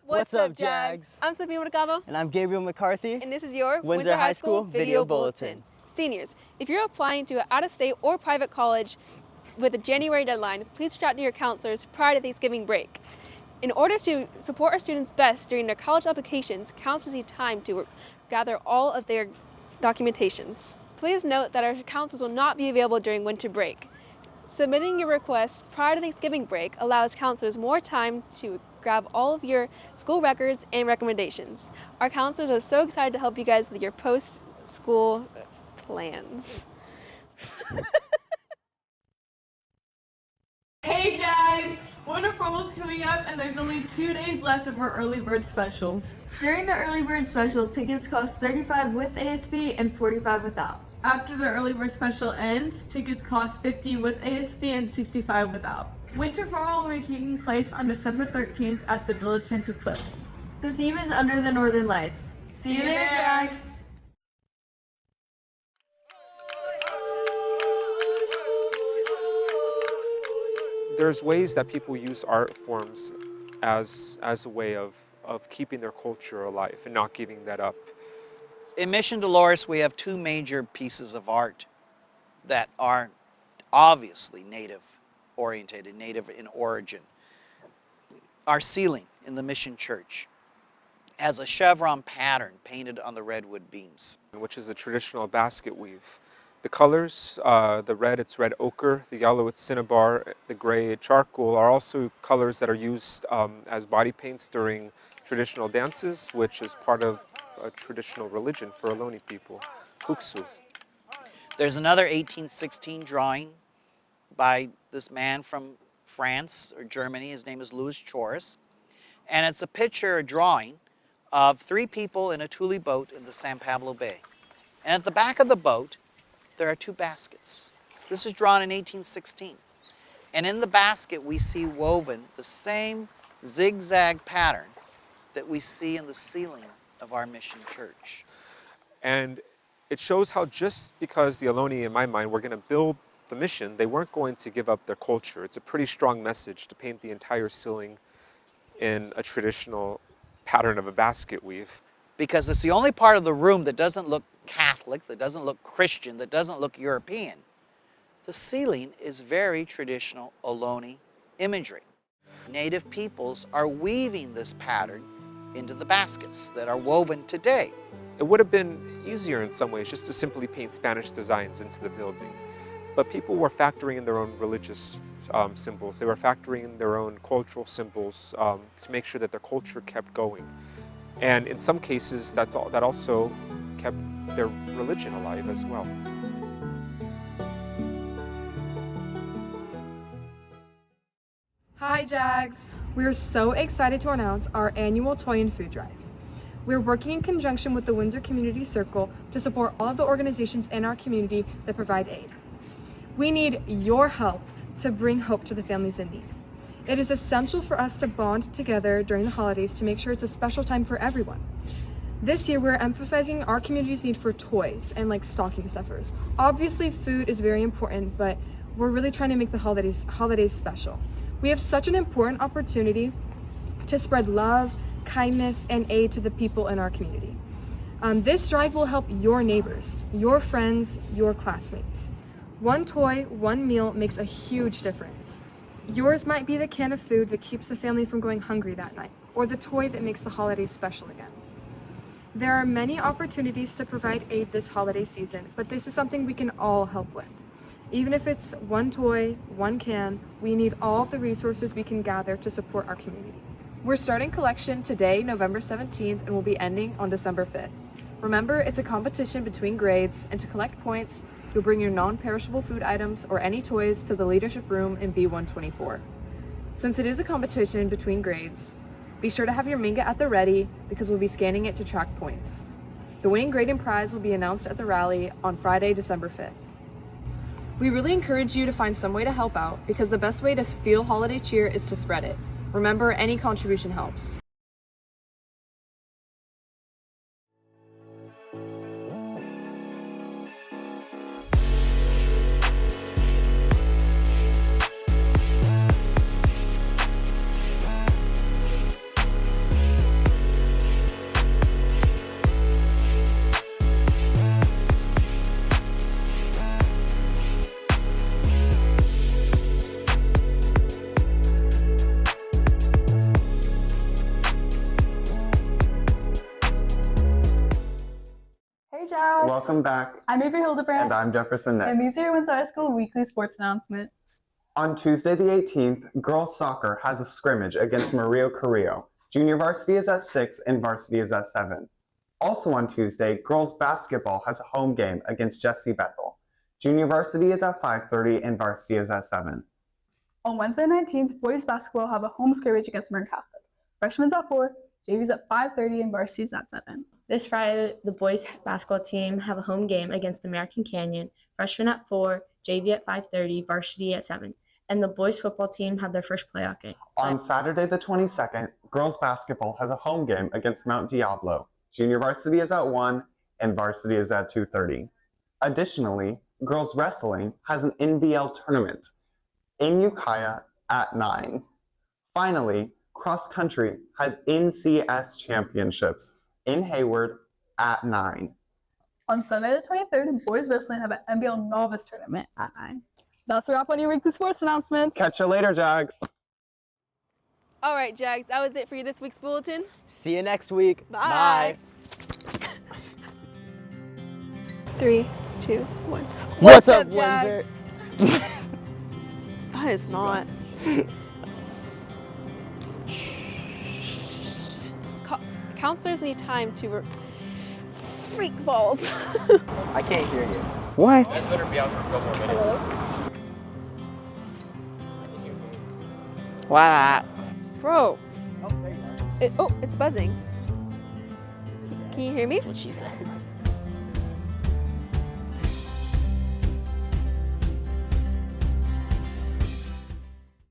What's up, Jags? I'm Sabine Watagabo. And I'm Gabriel McCarthy. And this is your Windsor High School Video Bulletin. Seniors, if you're applying to an out-of-state or private college with a January deadline, please reach out to your counselors prior to Thanksgiving break. In order to support our students best during their college applications, counselors need time to gather all of their documentations. Please note that our counselors will not be available during winter break. Submitting your request prior to Thanksgiving break allows counselors more time to grab all of your school records and recommendations. Our counselors are so excited to help you guys with your post-school plans. Hey Jags! Winter promos coming up and there's only 2 days left of our early bird special. During the early bird special, tickets cost $35 with ASB and $45 without. After the early bird special ends, tickets cost $50 with ASB and $65 without. Winter promo will be taking place on December 13th at the Village Center Cliff. The theme is Under the Northern Lights. See you there, Jags! There's ways that people use art forms as a way of keeping their culture alive and not giving that up. In Mission Dolores, we have two major pieces of art that are obviously native orientated, native in origin. Our ceiling in the Mission Church has a chevron pattern painted on the redwood beams, which is a traditional basket weave. The colors, the red, it's red ochre, the yellow, it's cinnabar, the gray, charcoal, are also colors that are used as body paints during traditional dances, which is part of a traditional religion for Ohlone people, Kuksu. There's another 1816 drawing by this man from France or Germany. His name is Louis Choris. And it's a picture, a drawing, of 3 people in a Thule boat in the San Pablo Bay. And at the back of the boat, there are 2 baskets. This is drawn in 1816. And in the basket, we see woven the same zigzag pattern that we see in the ceiling of our Mission Church. And it shows how just because the Ohlone, in my mind, were going to build the mission, they weren't going to give up their culture. It's a pretty strong message to paint the entire ceiling in a traditional pattern of a basket weave. Because it's the only part of the room that doesn't look Catholic, that doesn't look Christian, that doesn't look European. The ceiling is very traditional Ohlone imagery. Native peoples are weaving this pattern into the baskets that are woven today. It would have been easier in some ways just to simply paint Spanish designs into the building. But people were factoring in their own religious symbols. They were factoring in their own cultural symbols to make sure that their culture kept going. And in some cases, that also kept their religion alive as well. Hi Jags! We're so excited to announce our annual Toy and Food Drive. We're working in conjunction with the Windsor Community Circle to support all of the organizations in our community that provide aid. We need your help to bring hope to the families in need. It is essential for us to bond together during the holidays to make sure it's a special time for everyone. This year, we're emphasizing our community's need for toys and like stocking stuffers. Obviously, food is very important, but we're really trying to make the holidays special. We have such an important opportunity to spread love, kindness, and aid to the people in our community. This drive will help your neighbors, your friends, your classmates. One toy, one meal makes a huge difference. Yours might be the can of food that keeps the family from going hungry that night, or the toy that makes the holidays special again. There are many opportunities to provide aid this holiday season, but this is something we can all help with. Even if it's one toy, one can, we need all the resources we can gather to support our community. We're starting collection today, November 17th, and we'll be ending on December 5th. Remember, it's a competition between grades, and to collect points, you'll bring your non-perishable food items or any toys to the leadership room in B124. Since it is a competition between grades, be sure to have your manga at the ready because we'll be scanning it to track points. The winning grade and prize will be announced at the rally on Friday, December 5th. We really encourage you to find some way to help out because the best way to feel holiday cheer is to spread it. Remember, any contribution helps. Jax. Welcome back. I'm Avery Hildebrand. And I'm Jefferson Nix. And these are your Windsor High School weekly sports announcements. On Tuesday the 18th, girls soccer has a scrimmage against Murillo Carrillo. Junior varsity is at 6 and varsity is at 7. Also on Tuesday, girls basketball has a home game against Jesse Bethel. Junior varsity is at 5:30 and varsity is at 7. On Wednesday 19th, boys basketball have a home scrimmage against Marin Catholic. Freshmen's at 4, JV's at 5:30 and varsity is at 7. This Friday, the boys basketball team have a home game against American Canyon, freshmen at 4, JV at 5:30, varsity at 7. And the boys football team have their first playoff game. On Saturday the 22nd, girls basketball has a home game against Mount Diablo. Junior varsity is at 1 and varsity is at 2:30. Additionally, girls wrestling has an NBL tournament in Ukiah at 9. Finally, cross country has NCS championships in Hayward at 9. On Sunday the 23rd, boys wrestling have an NBL novice tournament at 9. That's a wrap on your weekly sports announcements. Catch you later, Jags. All right, Jags, that was it for you this week's bulletin. See you next week. Bye. 3, 2, 1. What's up, Jags? Windsor? That is not. Counselors need time to freak balls. I can't hear you. What? I better be out for a couple more minutes. What? Bro. Oh, there you are. It's buzzing. Can you hear me? That's what she said.